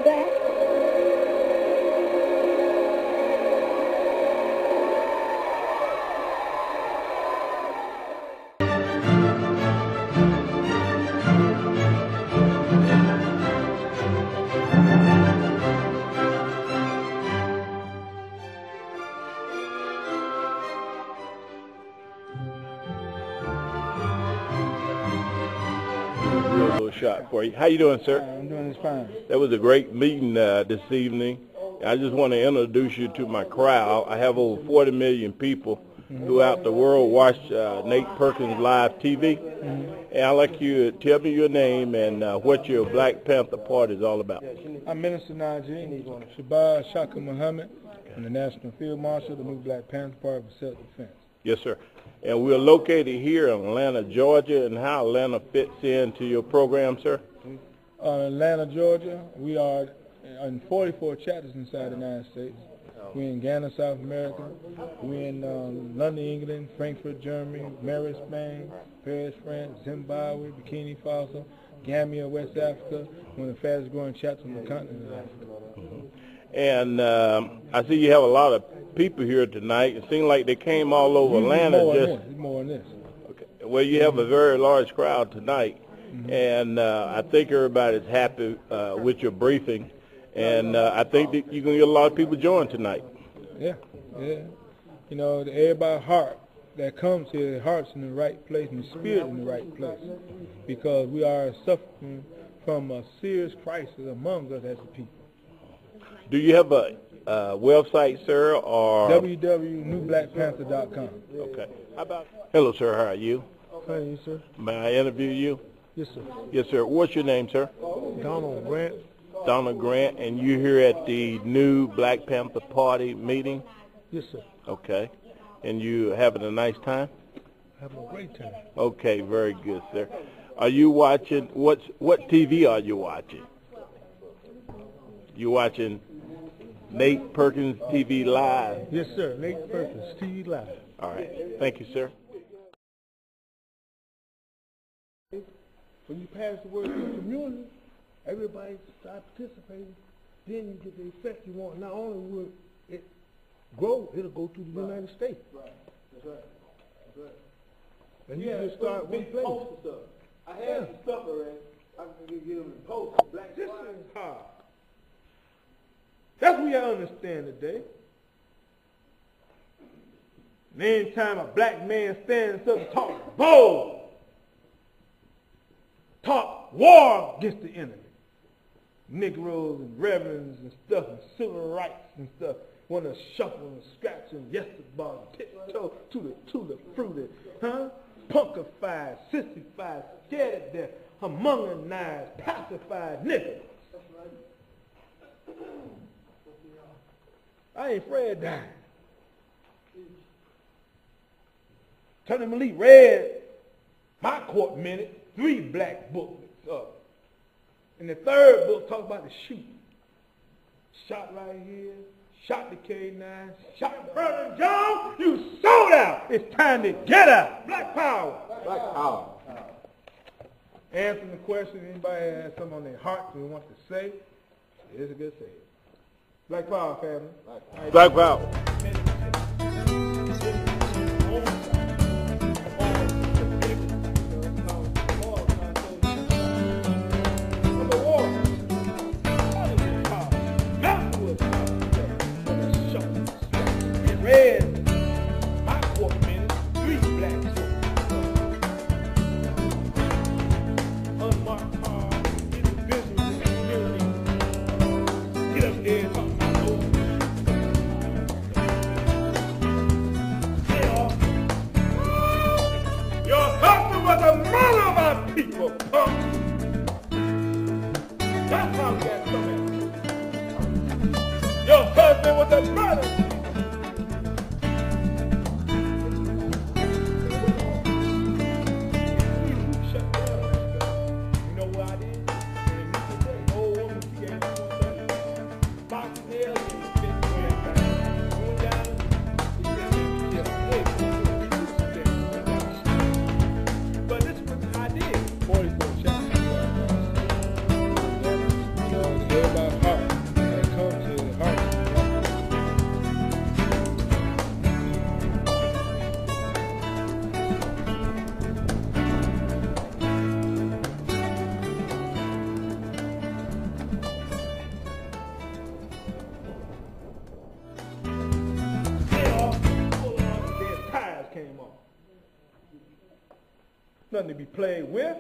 that? Real little shot for you. How you doing, sir? I'm doing this fine. That was a great meeting this evening. I just want to introduce you to my crowd. I have over 40 million people throughout the world watch Nate Perkins live TV. And I'd like you to tell me your name and what your Black Panther Party is all about. I'm Minister Najee Shabazz Shaka Muhammad. I'm the National Field Marshal of the new Black Panther Party for Self-Defense. Yes, sir. And we're located here in Atlanta, Georgia, and how Atlanta fits into your program, sir? Atlanta, Georgia, we are in 44 chapters inside the United States. We're in Ghana, South America. We're in London, England, Frankfurt, Germany, Paris, Spain, Paris, France, Zimbabwe, Burkina Faso, Gambia, West Africa, one of the fastest growing chapters on the continent of Africa. And I see you have a lot of people here tonight. It seems like they came all over Atlanta. More than this. Okay. Well, you have a very large crowd tonight, and I think everybody's happy with your briefing, and I think that you're going to get a lot of people join tonight. Yeah. You know, everybody's heart that comes here, their heart's in the right place and the spirit in the right place, because we are suffering from a serious crisis among us as a people. Do you have a website, sir, or www.newblackpanther.com? Okay. How about? Hello, sir. How are you? Fine, sir. May I interview you? Yes, sir. Yes, sir. What's your name, sir? Donald Grant. Donald Grant, and you're here at the new Black Panther Party meeting? Yes, sir. Okay. And you having a nice time? Having a great time. Okay, very good, sir. Are you watching? What TV are you watching? You watching Nate Perkins TV Live? Yes, sir. Nate Perkins TV Live. All right. Thank you, sir. When you pass the word to the community, everybody start participating, then you get the effect you want. Not only will it grow, it'll go to the United States. Right. That's right. That's right. And you just start one place. Stuff. I had some stuff already. I can get them in post. Black This is hard. That's what you understand today. And anytime a black man stands up and talks bold, talk war against the enemy, Negroes and reverends and stuff and civil rights and stuff, want to shuffle and scratch and yesterday tiptoe to the fruity, punkified, sissified, scared to death, homogenized, pacified niggas. I ain't afraid of dying. Tony Malik read my court minute, 3 black books up. And the 3rd book talks about the shooting. Shot right here, shot the K9, shot Brother John, you sold out. It's time to get out. Black power. Black power. Answering the question, anybody has something on their heart they want to say, here's a good say. Black power, family. Black power. People, that's how we got come in. Your husband was a murderer. You know what I did? Old woman, she gave me box nails and but this is what I did. 44 chapters. Everybody's heart nothing to be played with.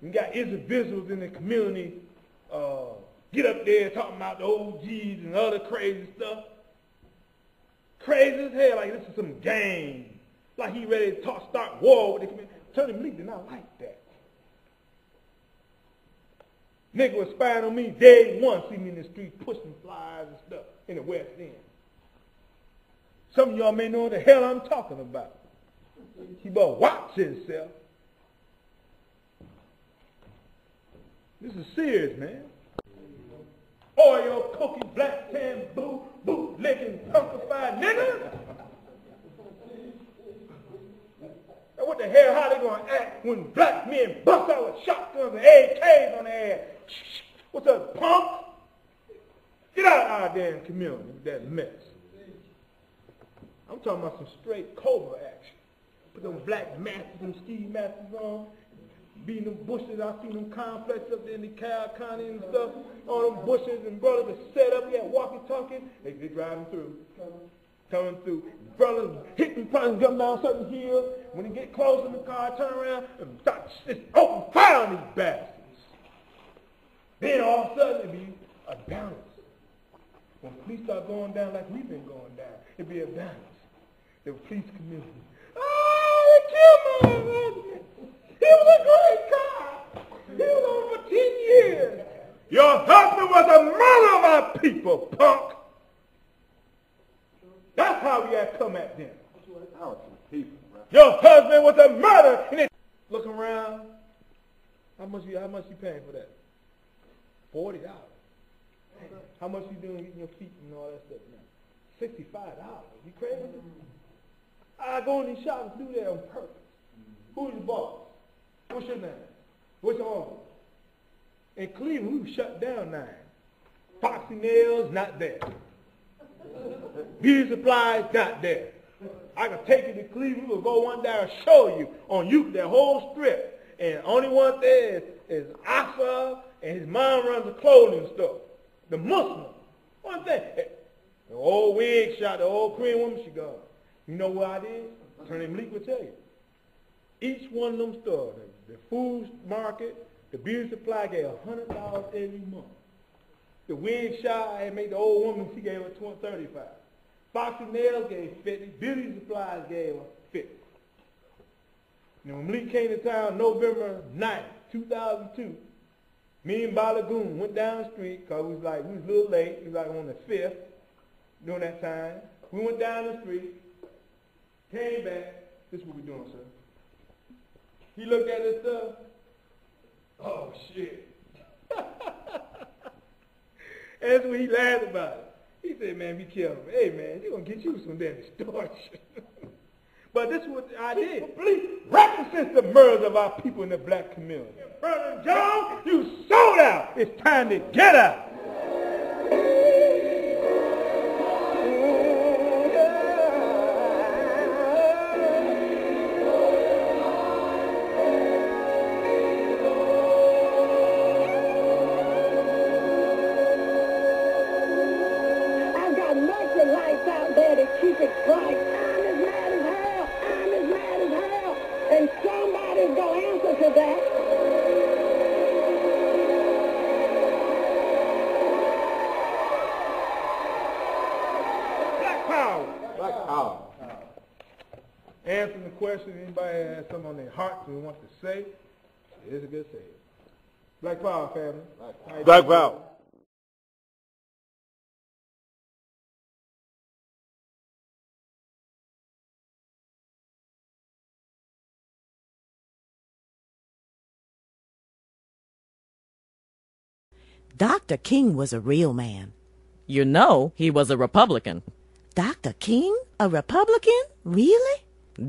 You got individuals in the community get up there talking about the OGs and other crazy stuff. Crazy as hell, like this is some game. Like he ready to start war with the community. Tony Malik did not like that. Nigga was spying on me day one, see me in the street pushing flyers and stuff in the West End. Some of y'all may know what the hell I'm talking about. He better watch himself. This is serious, man. Oil, cookie, black tan, bootlicking, punkified nigga. And what the hell, how they gonna act when black men bust out with shotguns and AKs on their ass? What's up, punk? Get out of our damn community with that mess. I'm talking about some straight cobra action. Put them black masks and ski masks on, beating them bushes. I seen them complexes up there in the Cal County and stuff. All them bushes and brothers are set up, yeah, walkie-talkie. They driving through. Coming through. Brothers hitting, trying to jump down certain hills. When they get close in the car, turn around and start open fire on these bastards. Then all of a sudden, it'd be a balance. When police start going down like we've been going down, it'd be a balance. The police community. Oh, they killed my husband. He was a great cop. He was on for 10 years. Your husband was a murderer of our people, punk. That's how we got to come at them. Your husband was a murderer. And they look around. How much you paying for that? $40. How much you doing getting your feet and all that stuff now? $65. You crazy? I go in these shops and do that on purpose. Who's your boss? What's your name? What's your uncle? In Cleveland, we were shut down now. Foxy Nails, not there. Beauty supplies, not there. I can take you to Cleveland. We'll go one day and show you on you that whole strip. And only one there is Asa, and his mom runs a clothing store. The Muslim. One thing. The old wig shop, the old Korean woman, she gone. You know what I did? Attorney Malik will tell you. Each one of them stores, the food market, the beauty supply gave $100 every month. The wig shop, I had made the old woman, she gave her $35. Foxy Nails gave $50. Beauty supplies gave her $50. And when Malik came to town November 9th, 2002, me and Balagoon went down the street because we was a little late. It was like on the 5th during that time. We went down the street, came back. This is what we're doing, sir. He looked at his stuff. Oh, shit. And that's when he laughed about it. He said, man, be careful. Hey, man, they're going to get you some damn extortion. But this is what I did. Represents the murders of our people in the black community. Brother John, you sold out. It's time to get out. I've got mercy lights out there to keep it bright. I'm as mad as hell. I'm as mad as hell. And somebody's going to answer to that. Black power. Answering the question, anybody has something on their heart they want to say, here's a good say. Black power, family. Black power. Dr. King was a real man. You know he was a Republican. Dr. King? A Republican? Really?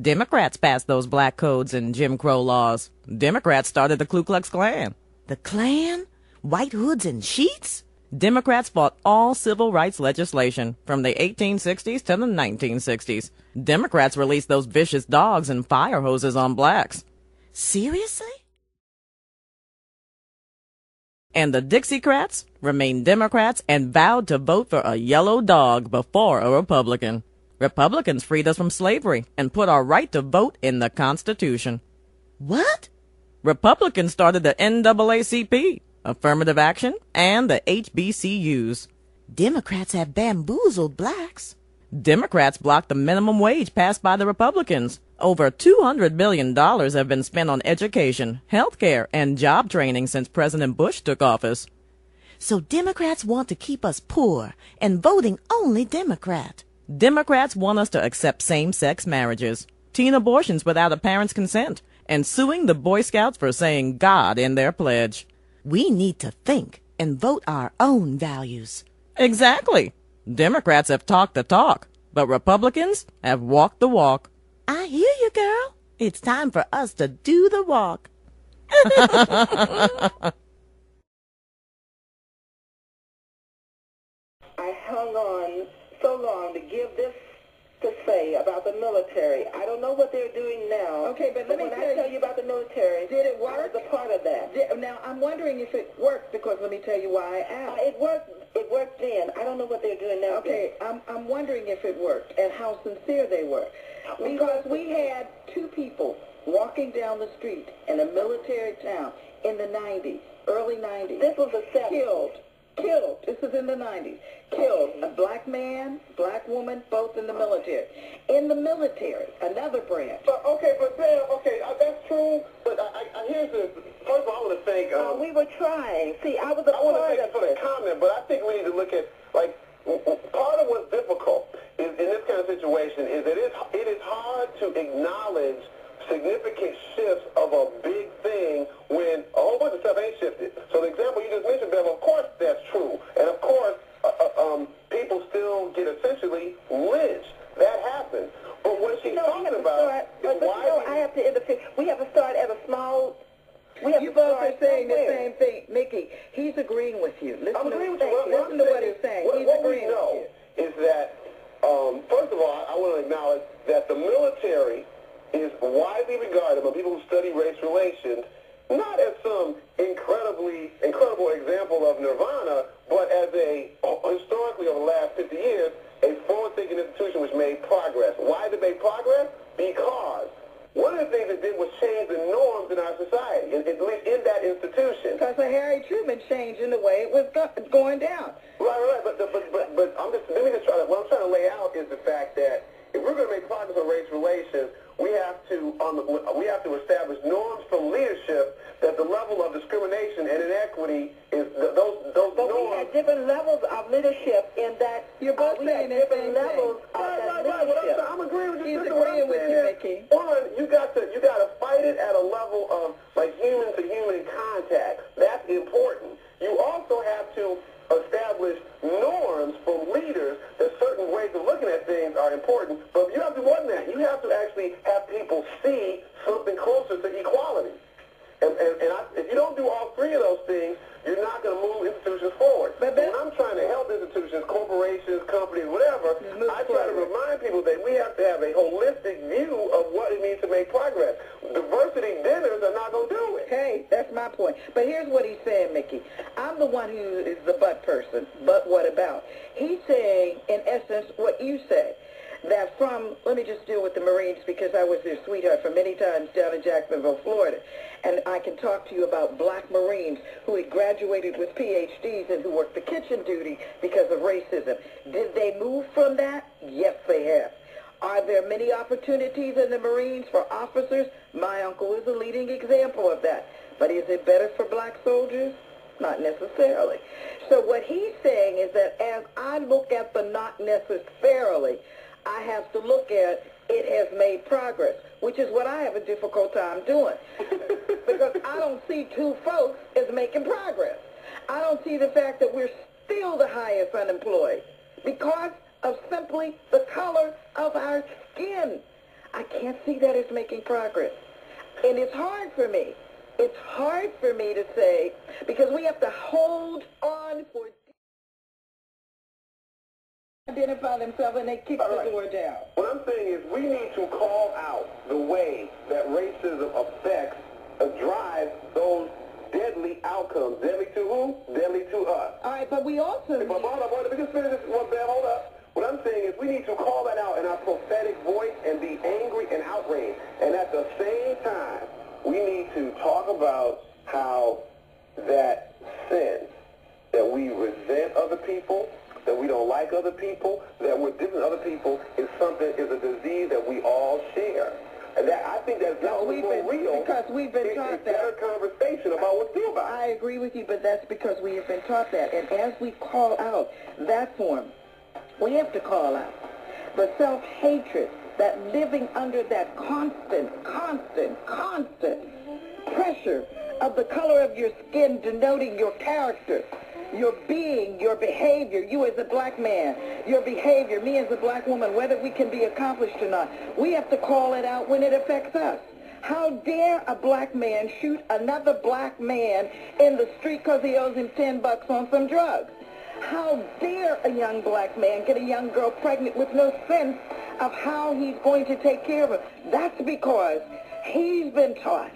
Democrats passed those black codes and Jim Crow laws. Democrats started the Ku Klux Klan. The Klan? White hoods and sheets? Democrats fought all civil rights legislation from the 1860s to the 1960s. Democrats released those vicious dogs and fire hoses on blacks. Seriously? And the Dixiecrats remained Democrats and vowed to vote for a yellow dog before a Republican. Republicans freed us from slavery and put our right to vote in the Constitution. What? Republicans started the NAACP, affirmative action, and the HBCUs. Democrats have bamboozled blacks. Democrats blocked the minimum wage passed by the Republicans. Over $200 billion have been spent on education, health care, and job training since President Bush took office. So Democrats want to keep us poor and voting only Democrat. Democrats want us to accept same-sex marriages, teen abortions without a parent's consent, and suing the Boy Scouts for saying God in their pledge. We need to think and vote our own values. Exactly. Democrats have talked the talk, but Republicans have walked the walk. I hear you, girl. It's time for us to do the walk. I hung on so long to give this to say about the military. I don't know what they're doing now. Okay, but let me tell you about the military, did it I work? was a part of that. Now, I'm wondering if it worked, because let me tell you why I asked. It worked. It worked then. I don't know what they're doing now. Okay, I'm wondering if it worked and how sincere they were. Because we had two people walking down the street in a military town in the 90s, early 90s. This was the 70s. Killed. This is in the 90s. Killed. A black man, black woman, both in the military. In the military, another branch. But Sam, that's true. But here's the first of all, I want to thank. We were trying. See, I was a I want to part thank you of for the it. comment, but I think we need to look at part of what's difficult is in this kind of situation is that it is hard to acknowledge significant shifts of a big thing when a whole bunch of stuff ain't shifted. So the example you just mentioned, Bev, of course that's true. And of course, people still get essentially lynched. That happens. But what she's talking about is why... I have to interfere. We have to start at a small... You both are saying the same thing. Mickey, he's agreeing with you. I'm agreeing with you. Listen to what he's saying. He's What we agreeing know with you. is that, first of all, I want to acknowledge that the military is widely regarded by people who study race relations not as some incredible example of nirvana, but as historically over the last 50 years, a forward-thinking institution which made progress. Why did it make progress? Because one of the things it did was change the norms in our society, at least in that institution. Because of Harry Truman changing the way it was going down. Right. But what I'm trying to lay out is the fact that if we're going to make progress on race relations, we have to establish norms from leadership that the level of discrimination and inequity is those But norms. we had different levels of leadership in that. You're both we saying had the different same levels thing. of that Right. leadership. I'm agreeing with you. He's Listen, what agreeing I'm with saying you, is, Mickey. One, you got to fight it at a level of human to human contact. That's important. You also have to establish norms from leaders that certain ways of looking at things are important, but you have to do more than that. You have to actually have people see something closer to equality. And if you don't do all three of those things, you're not going to move institutions forward. But when I'm trying to help institutions, corporations, companies, whatever, I try to remind people that we have to have a holistic view of what it means to make progress. Diversity dinners are not going to do it. Hey, that's my point. But here's what he's saying, Mickey. I'm the one who is the but person. But what about? He's saying, in essence, what you say. That let me just deal with the Marines because I was their sweetheart for many times down in Jacksonville, Florida. And I can talk to you about black Marines who had graduated with PhDs and who worked the kitchen duty because of racism. Did they move from that? Yes, they have. Are there many opportunities in the Marines for officers? My uncle is a leading example of that. But is it better for black soldiers? Not necessarily. So what he's saying is that as I look at the not necessarily, I have to look at it has made progress, which is what I have a difficult time doing. Because I don't see two folks as making progress. I don't see the fact that we're still the highest unemployed because of simply the color of our skin. I can't see that as making progress. And it's hard for me. It's hard for me to say, because we have to hold on for identify themselves and they kick the door down. What I'm saying is we need to call out the way that racism affects, drives those deadly outcomes. Deadly to who? Deadly to us. All right, but we also... Hold up, let me just finish this one, Bam, hold up. What I'm saying is we need to call that out in our prophetic voice and be angry and outraged. And at the same time, we need to talk about how that sin, that we resent other people, that we don't like other people, that we're different than other people, is a disease that we all share. And that, I think that's not real. Because we've been taught that. It's a better conversation about what's real about it. I agree with you, but that's because we have been taught that. And as we call out that form, we have to call out the self-hatred, that living under that constant pressure of the color of your skin denoting your character, your being, your behavior, you as a black man, your behavior, me as a black woman, whether we can be accomplished or not. We have to call it out when it affects us. How dare a black man shoot another black man in the street because he owes him $10 on some drugs? How dare a young black man get a young girl pregnant with no sense of how he's going to take care of her? That's because he's been taught,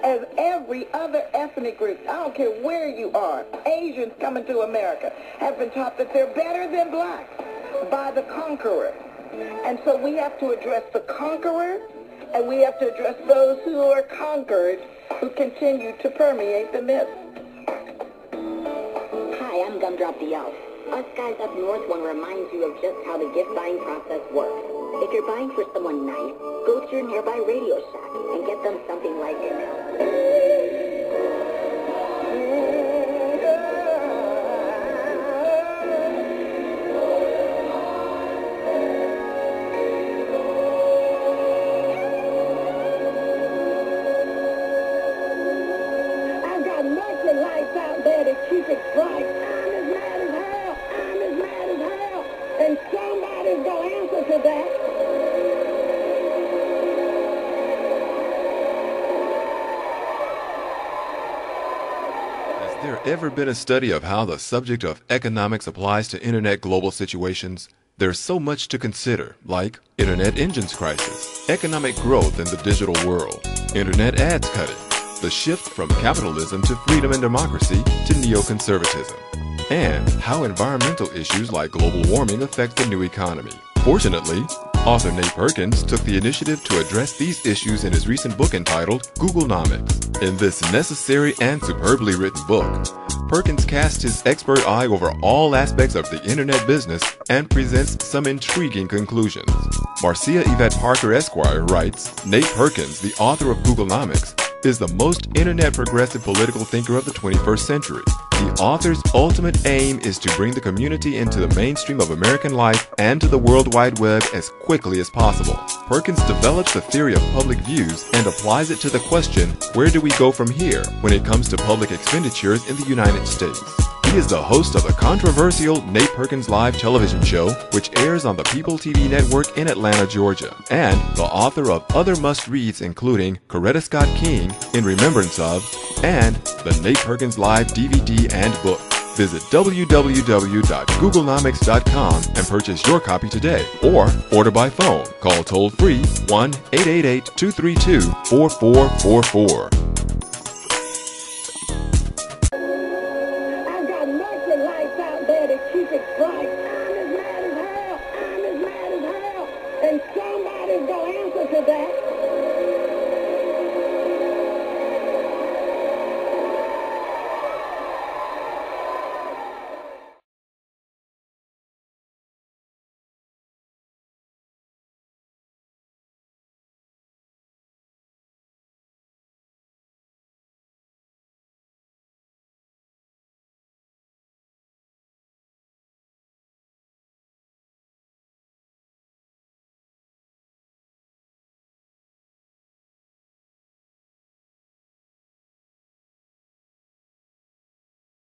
as every other ethnic group, I don't care where you are, Asians coming to America, have been taught that they're better than blacks by the conqueror. And so we have to address the conqueror, and we have to address those who are conquered, who continue to permeate the myth. Hi, I'm Gumdrop the Elf. Us guys up north want to remind you of just how the gift buying process works. If you're buying for someone nice, go to your nearby Radio Shack and get them something like I've got mercy lights out there to keep it bright. I'm as mad as hell. I'm as mad as hell. And somebody's going to answer to that. Has there ever been a study of how the subject of economics applies to Internet global situations? There's so much to consider, like Internet engines crisis, economic growth in the digital world, Internet ads cutting, the shift from capitalism to freedom and democracy to neoconservatism, and how environmental issues like global warming affect the new economy. Fortunately, author Nate Perkins took the initiative to address these issues in his recent book entitled Googlenomics. In this necessary and superbly written book, Perkins casts his expert eye over all aspects of the internet business and presents some intriguing conclusions. Marcia Yvette Parker Esquire writes, Nate Perkins, the author of Googlenomics, is the most internet progressive political thinker of the 21st century. The author's ultimate aim is to bring the community into the mainstream of American life and to the World Wide Web as quickly as possible. Perkins develops the theory of public views and applies it to the question, where do we go from here when it comes to public expenditures in the United States? He is the host of the controversial Nate Perkins Live television show, which airs on the People TV network in Atlanta, Georgia, and the author of other must-reads including Coretta Scott King, In Remembrance Of, and the Nate Perkins Live DVD and book. Visit www.googlenomics.com and purchase your copy today, or order by phone. Call toll-free 1-888-232-4444.